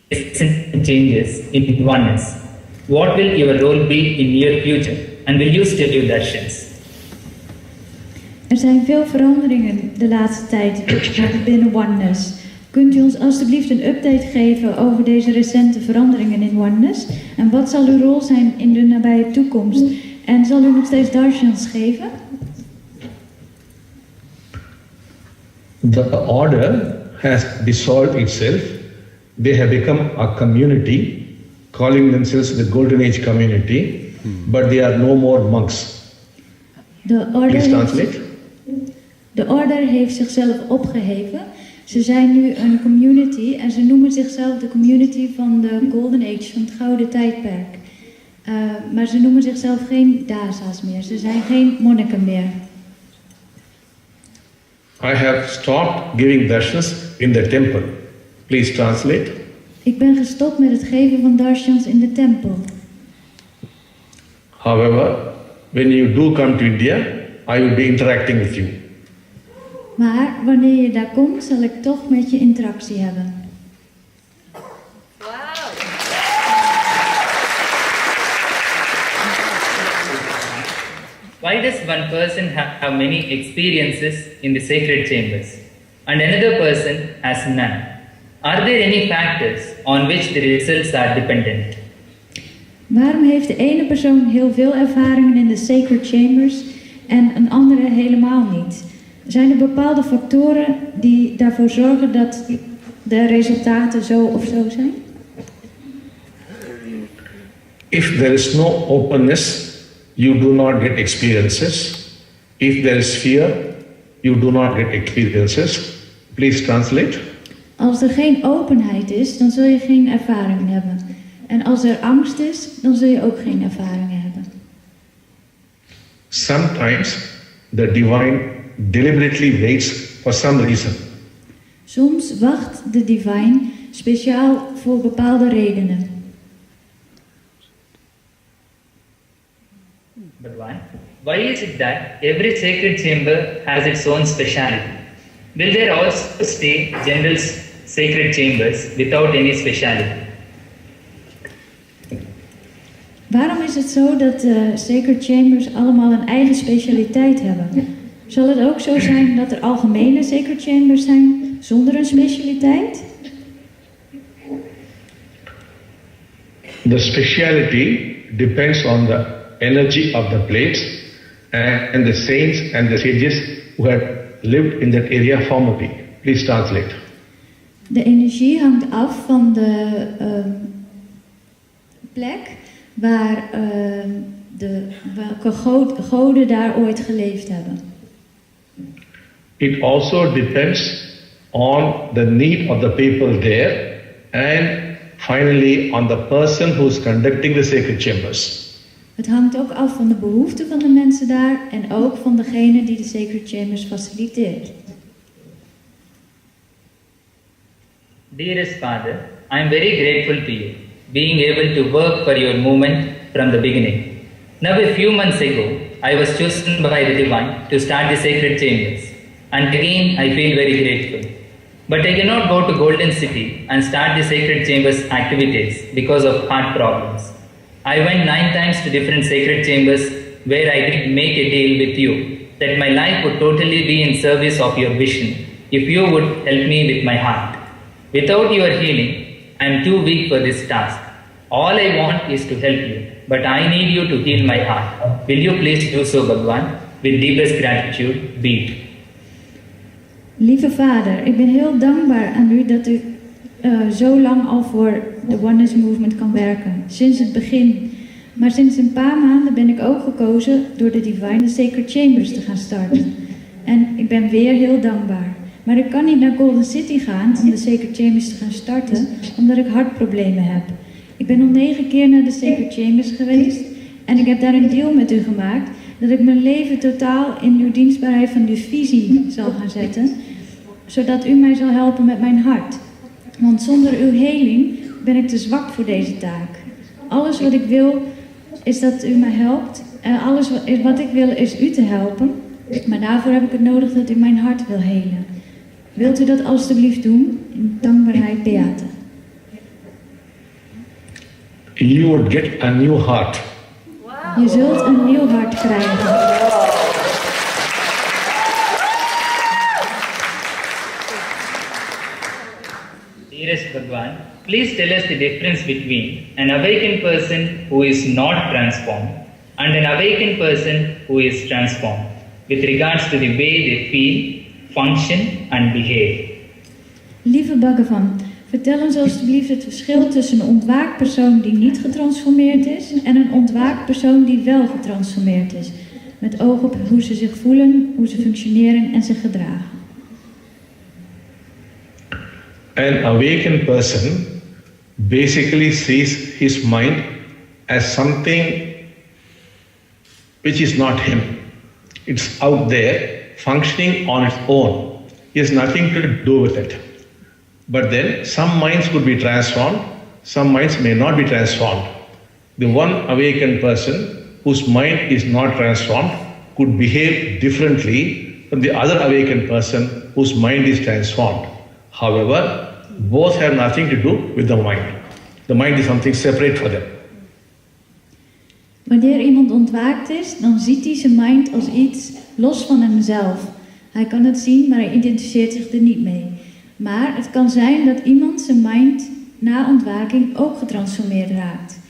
recent changes in oneness, what will your role be in near future? And will you still do darshans? Er zijn veel veranderingen de laatste tijd binnen oneness. Kunt u ons alstublieft een update geven over deze recente veranderingen in oneness? En wat zal uw rol zijn in de nabije toekomst? En zal u nog steeds darshans geven? The order has dissolved itself. They have become a community, calling themselves the Golden Age community, but they are no more monks. Please translate. De order heeft zichzelf opgeheven. Ze zijn nu een community en ze noemen zichzelf de community van de Golden Age, van het Gouden Tijdperk. Maar ze noemen zichzelf geen dasa's meer. Ze zijn geen monniken meer. I have stopped giving darshans in the temple. Please translate. Ik ben gestopt met het geven van darshans in de tempel. However, when you do come to India, I will be interacting with you. Maar wanneer je daar komt, zal ik toch met je interactie hebben. Why does one person have many experiences in the sacred chambers and another person has none? Are there any factors on which the results are dependent? Waarom heeft de ene persoon heel veel ervaringen in de sacred chambers en een andere helemaal niet? Zijn er bepaalde factoren die daarvoor zorgen dat de resultaten zo of zo zijn? If there is no openness, you do not get experiences. If there is fear, you do not get experiences. Please translate. Als er geen openheid is, dan zul je geen ervaringen hebben. En als er angst is, dan zul je ook geen ervaringen hebben. Sometimes the divine deliberately waits for some reason. Soms wacht de divine speciaal voor bepaalde redenen. But why is it that every sacred chamber has its own speciality? Will there also stay general sacred chambers without any speciality? Waarom is het zo dat de sacred chambers allemaal een eigen specialiteit hebben? Zal het ook zo zijn dat er algemene sacred chambers zijn zonder een specialiteit? The speciality depends on the energy of the plates and the saints and the sages who have lived in that area formerly. Please translate. De energie hangt af van de plek waar welke goden daar ooit geleefd hebben. It also depends on the need of the people there and finally on the person who is conducting the sacred chambers. Het hangt ook af van de behoeften van de mensen daar en ook van degene die de sacred chambers faciliteert. Dearest Father, I am very grateful to you, being able to work for your movement from the beginning. Now a few months ago, I was chosen by the Divine to start the sacred chambers, and again I feel very grateful. But I cannot go to Golden City and start the sacred chambers activities because of heart problems. I went 9 times to different sacred chambers where I did make a deal with you that my life would totally be in service of your vision if you would help me with my heart. Without your healing, I am too weak for this task. All I want is to help you, but I need you to heal my heart. Will you please do so, Bhagavan? With deepest gratitude, be it. Lieve Vader, ik ben heel dankbaar aan u dat u zo lang al voor de Oneness Movement kan werken, sinds het begin. Maar sinds een paar maanden ben ik ook gekozen door de Divine de Sacred Chambers te gaan starten. En ik ben weer heel dankbaar. Maar ik kan niet naar Golden City gaan om de Sacred Chambers te gaan starten, omdat ik hartproblemen heb. Ik ben al 9 keer naar de Sacred Chambers geweest en ik heb daar een deal met u gemaakt dat ik mijn leven totaal in uw dienstbaarheid van uw visie zal gaan zetten, zodat u mij zal helpen met mijn hart. Want zonder uw heling ben ik te zwak voor deze taak. Alles wat ik wil is dat u mij helpt en alles wat ik wil is u te helpen, maar daarvoor heb ik het nodig dat u mijn hart wil helen. Wilt u dat alstublieft doen? In dankbaarheid, Beate. You would get a new heart. Je zult een nieuw hart krijgen. Dearest Bhagavan, please tell us the difference between an awakened person who is not transformed and an awakened person who is transformed with regards to the way they feel, function and behave. Lieve Bhagavan, vertel ons alstublieft het verschil tussen een ontwaakt persoon die niet getransformeerd is en een ontwaakt persoon die wel getransformeerd is. Met oog op hoe ze zich voelen, hoe ze functioneren en zich gedragen. An awakened person basically sees his mind as something which is not him. It's out there, functioning on its own. He has nothing to do with it. But then some minds could be transformed, some minds may not be transformed. The one awakened person whose mind is not transformed could behave differently from the other awakened person whose mind is transformed. However, both have nothing to do with the mind. The mind is something separate for them. Wanneer iemand ontwaakt is, dan ziet hij zijn mind als iets los van hemzelf. Hij kan het zien, maar hij identificeert zich er niet mee. Maar het kan zijn dat iemand zijn mind na ontwaking ook getransformeerd raakt.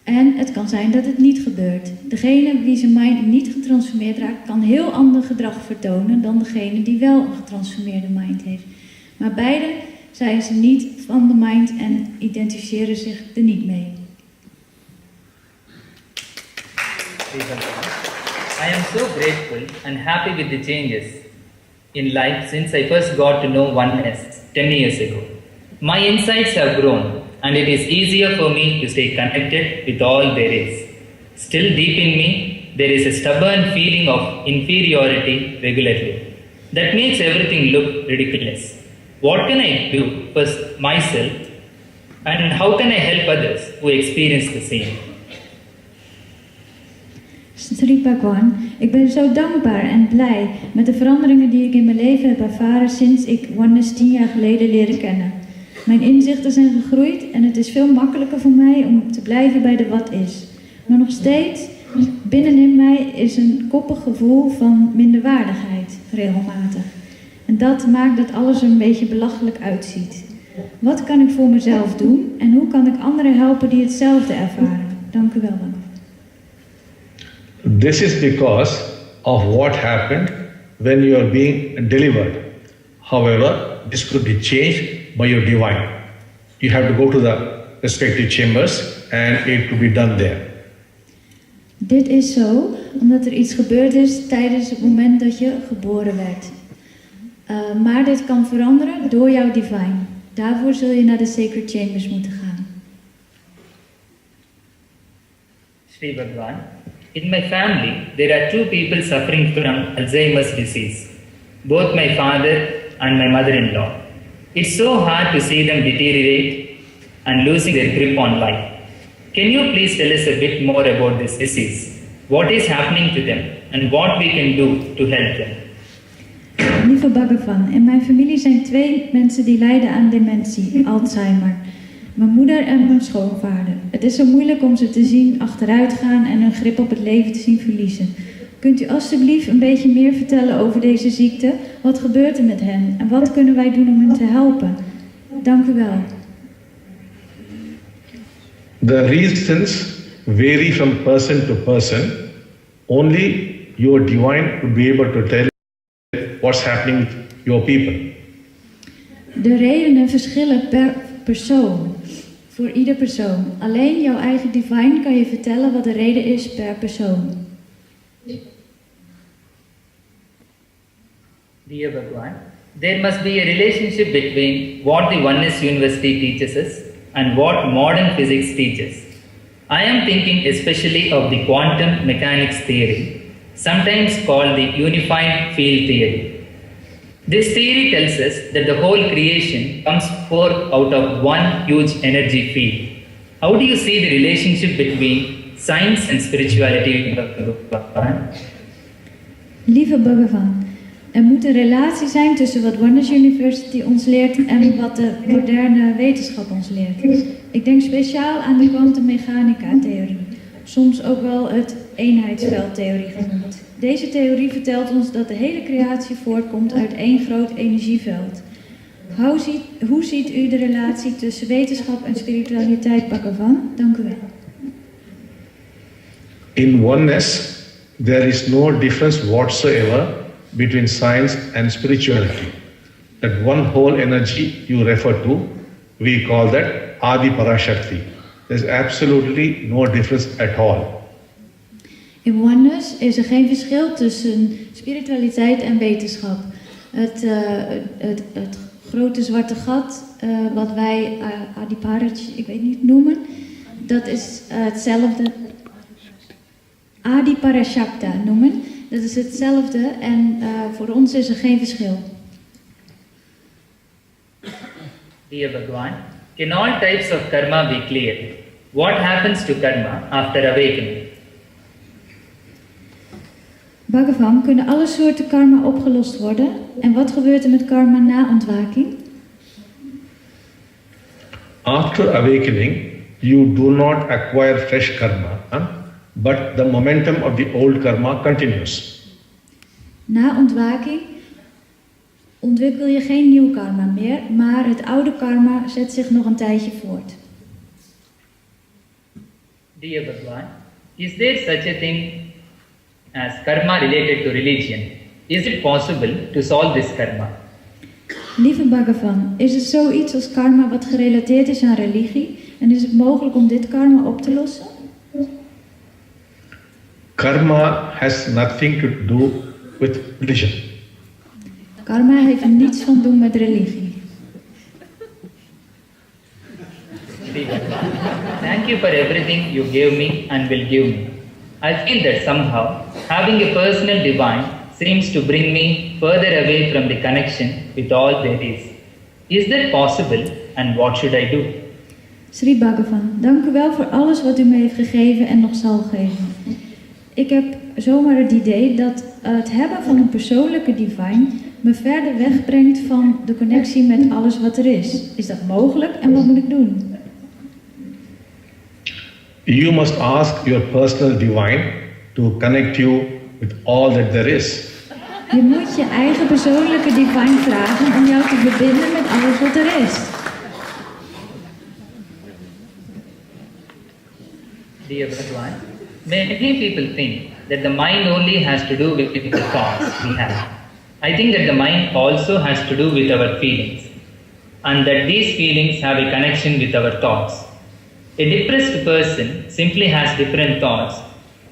En het kan zijn dat het niet gebeurt. Degene wie zijn mind niet getransformeerd raakt, kan heel ander gedrag vertonen dan degene die wel een getransformeerde mind heeft. Maar beide zijn ze niet van de mind en identificeren zich er niet mee. I am so grateful and happy with the changes in life since I first got to know oneness 10 years ago. My insights have grown and it is easier for me to stay connected with all there is. Still deep in me, there is a stubborn feeling of inferiority regularly that makes everything look ridiculous. What can I do for myself and how can I help others who experience the same? Sri Bhagavan, ik ben zo dankbaar en blij met de veranderingen die ik in mijn leven heb ervaren sinds ik Oneness 10 jaar geleden leerde kennen. Mijn inzichten zijn gegroeid en het is veel makkelijker voor mij om te blijven bij de wat is. Maar nog steeds, binnenin mij is een koppig gevoel van minderwaardigheid, regelmatig. En dat maakt dat alles er een beetje belachelijk uitziet. Wat kan ik voor mezelf doen en hoe kan ik anderen helpen die hetzelfde ervaren? Dank u wel. This is because of what happened when you are being delivered. However, this could be changed by your divine. You have to go to the respective chambers and it could be done there. Dit is zo omdat er iets gebeurd is tijdens het moment dat je geboren werd. Maar dit kan veranderen door jouw divine. Daarvoor zul je naar de sacred chambers moeten gaan. Shri Bhagavan, in my family there are 2 people suffering from Alzheimer's disease, both my father and my mother-in-law. It's so hard to see them deteriorate and losing their grip on life. Can you please tell us a bit more about this disease? What is happening to them and what we can do to help them? Lieve Bhagavan, in mijn familie zijn 2 mensen die lijden aan dementie, Alzheimer. Mijn moeder en mijn schoonvader. Het is zo moeilijk om ze te zien achteruit gaan en hun grip op het leven te zien verliezen. Kunt u alstublieft een beetje meer vertellen over deze ziekte? Wat gebeurt er met hen en wat kunnen wij doen om hen te helpen? Dank u wel. The reasons vary from person to person. Only your divine would be able to tell what's happening with your people. De redenen verschillen per persoon. Voor ieder persoon. Alleen jouw eigen divine kan je vertellen wat de reden is per persoon. Dear Bhagavan, there must be a relationship between what the Oneness University teaches us and what modern physics teaches. I am thinking especially of the quantum mechanics theory, sometimes called the unified field theory. This theory tells us that the whole creation comes forth out of one huge energy field. How do you see the relationship between science and spirituality, Bhagavan? Lieve Bhagavan, Er moet een relatie zijn tussen wat Oneness University ons leert en wat de moderne wetenschap ons leert. Ik denk speciaal aan de kwantummechanica-theorie, soms ook wel het eenheidsveldtheorie genoemd. Deze theorie vertelt ons dat de hele creatie voortkomt uit één groot energieveld. Hoe ziet u de relatie tussen wetenschap en spiritualiteit, Bhagavan? Dank u wel. In oneness, there is no difference whatsoever between science and spirituality. That one whole energy you refer to, we call that Adi Parashakti. There's absolutely no difference at all. In oneness is er geen verschil tussen spiritualiteit en wetenschap. Het grote zwarte gat, wat wij Adiparach, ik weet niet noemen, dat is hetzelfde. Adiparashakta noemen, dat is hetzelfde en voor ons is er geen verschil. Dear Bhagavan, can all types of karma be cleared? What happens to karma after awakening? Bhagavan, kunnen alle soorten karma opgelost worden? En wat gebeurt er met karma na ontwaking? After awakening, you do not acquire fresh karma, but the momentum of the old karma continues. Na ontwaking ontwikkel je geen nieuw karma meer, maar het oude karma zet zich nog een tijdje voort. Dear Bhagavan, is there such a thing as karma related to religion? Is it possible to solve this karma? Lieve Bhagavan, is er zoiets als karma wat gerelateerd is aan religie? En is het mogelijk om dit karma op te lossen? Karma has nothing to do with religion. Karma heeft er niets van doen met religie. Thank you for everything you gave me and will give me. I feel that somehow having a personal divine seems to bring me further away from the connection with all that is. Is that possible and what should I do? Sri Bhagavan, dank u wel voor alles wat u me heeft gegeven en nog zal geven. Ik heb zomaar het idee dat het hebben van een persoonlijke divine me verder wegbrengt van de connectie met alles wat er is. Is dat mogelijk en wat moet ik doen? You must ask your personal divine to connect you with all that there is. Je moet je eigen persoonlijke divine vragen om jou te verbinden met alles wat er is. Dear Bhagavan, many people think that the mind only has to do with the thoughts we have. I think that the mind also has to do with our feelings, and that these feelings have a connection with our thoughts. A depressed person simply has different thoughts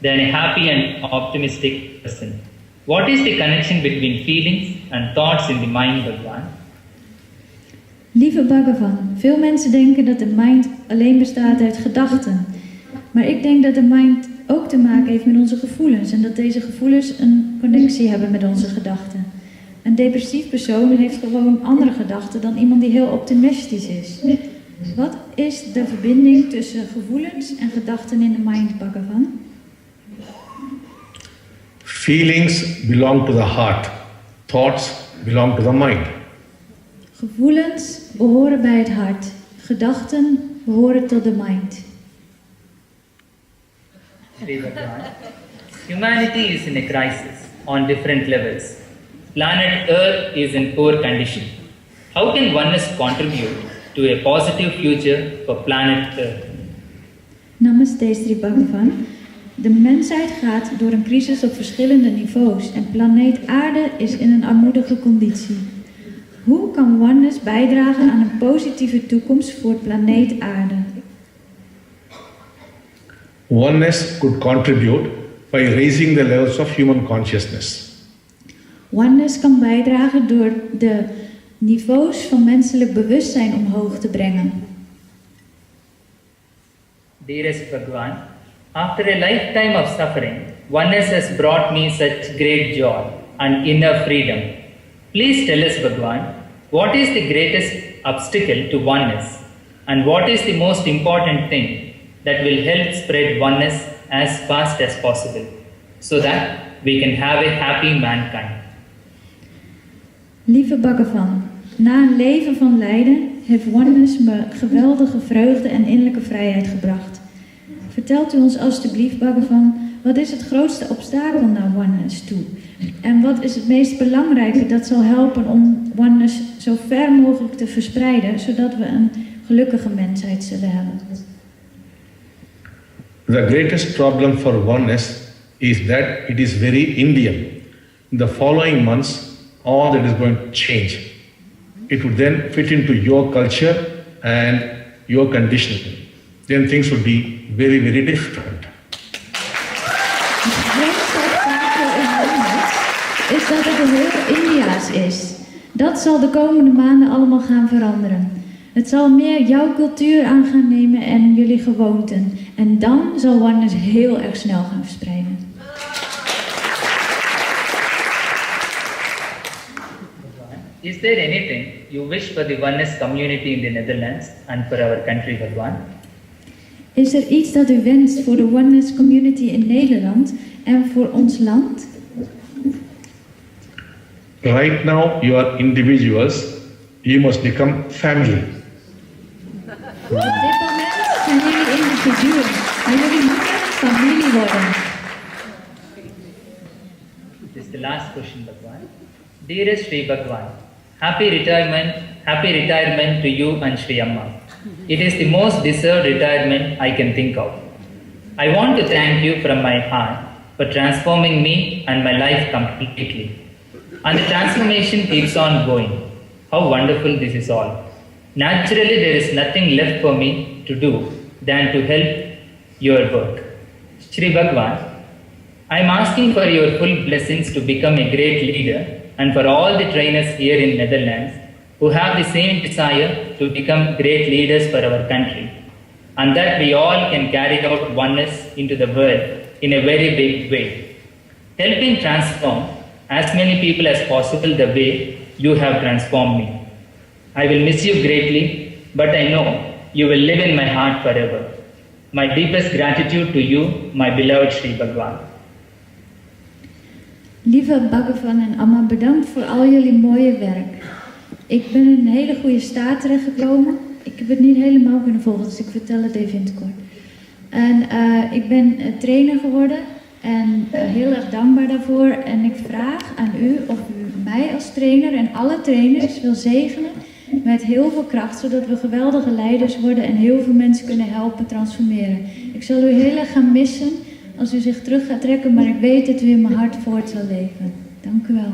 than a happy and optimistic person. What is the connection between feelings and thoughts in the mind, Bhagavan? Lieve Bhagavan, veel mensen denken dat de mind alleen bestaat uit gedachten. Maar ik denk dat de mind ook te maken heeft met onze gevoelens en dat deze gevoelens een connectie hebben met onze gedachten. Een depressief persoon heeft gewoon andere gedachten dan iemand die heel optimistisch is. Wat is de verbinding tussen gevoelens en gedachten in de mind, Bhagavan? Feelings belong to the heart. Thoughts belong to the mind. Gevoelens behoren bij het hart. Gedachten behoren tot de mind. Humanity is in a crisis on different levels. Planet Earth is in poor condition. How can oneness contribute to a positive future for planet Earth? Namaste, Sri Bhagavan. De mensheid gaat door een crisis op verschillende niveaus en planeet Aarde is in een armoedige conditie. Hoe kan oneness bijdragen aan een positieve toekomst voor planeet Aarde? Oneness could contribute by raising the levels of human consciousness. Oneness kan bijdragen door de niveaus van menselijk bewustzijn omhoog te brengen. Dearest Bhagavan, after a lifetime of suffering, oneness has brought me such great joy and inner freedom. Please tell us, Bhagavan, what is the greatest obstacle to oneness and what is the most important thing that will help spread oneness as fast as possible so that we can have a happy mankind? Lieve Bhagavan, na een leven van lijden heeft oneness me geweldige vreugde en innerlijke vrijheid gebracht. Vertelt u ons alstublieft, Bhagavan, wat is het grootste obstakel naar oneness toe? En wat is het meest belangrijke dat zal helpen om oneness zo ver mogelijk te verspreiden, zodat we een gelukkige mensheid zullen hebben? The greatest problem for oneness is that it is very Indian. In the following months, all that is going to change. It would then fit into your culture and your conditioning. Then things would be very, very different. Het grootste obstakel in oneness is dat het heel India's is. Dat zal de komende maanden allemaal gaan veranderen. Het zal meer jouw cultuur aan gaan nemen en jullie gewoonten. En dan zal oneness heel erg snel gaan verspreiden. Is there anything you wish for the oneness community in the Netherlands and for our country, Bhagavan? Is er iets dat u wenst voor de oneness community in Nederland en voor ons land? Right now, you are individuals. You must become family. Op dit moment zijn jullie individuen, maar jullie moeten familie worden. This is the last question, Bhagavan. Dearest Sri Bhagavan, happy retirement to you and Sri Amma. It is the most deserved retirement I can think of. I want to thank you from my heart for transforming me and my life completely. And the transformation keeps on going. How wonderful this is all. Naturally, there is nothing left for me to do than to help your work. Sri Bhagavan, I am asking for your full blessings to become a great leader and for all the trainers here in Netherlands who have the same desire to become great leaders for our country, and that we all can carry out oneness into the world in a very big way, helping transform as many people as possible the way you have transformed me. I will miss you greatly, but I know you will live in my heart forever. My deepest gratitude to you, my beloved Sri Bhagavan. Lieve Bhagavan en Amma, bedankt voor al jullie mooie werk. Ik ben in een hele goede staat terechtgekomen. Ik heb het niet helemaal kunnen volgen, dus ik vertel het even in het kort. En ik ben trainer geworden en heel erg dankbaar daarvoor. En ik vraag aan u of u mij als trainer en alle trainers wil zegenen met heel veel kracht, zodat we geweldige leiders worden en heel veel mensen kunnen helpen transformeren. Ik zal u heel erg gaan missen als u zich terug gaat trekken, maar ik weet dat u in mijn hart voort zal leven. Dank u wel.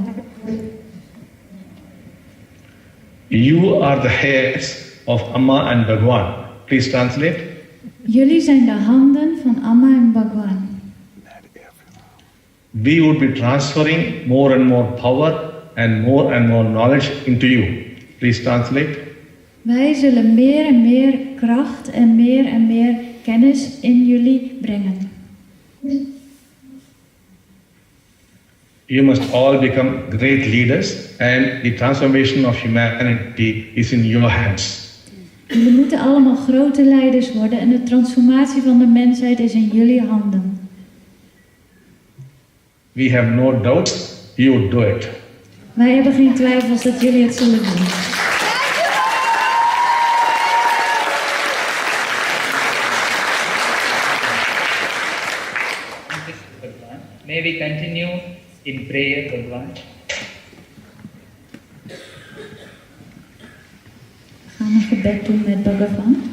You are the heads of Amma and Bhagavan. Please translate. Jullie zijn de handen van Amma en Bhagavan. We would be transferring more and more power and more knowledge into you. Please translate. Wij zullen meer en meer kracht en meer kennis in jullie brengen. You must all become great leaders, and the transformation of humanity is in your hands. Jullie moeten allemaal grote leiders worden en de transformatie van de mensheid is in jullie handen. We have no doubts you would do it. Wij hebben geen twijfels dat jullie het zullen doen. May we continue in prayer, Bhagavan. We gaan een gebed doen met Bhagavan.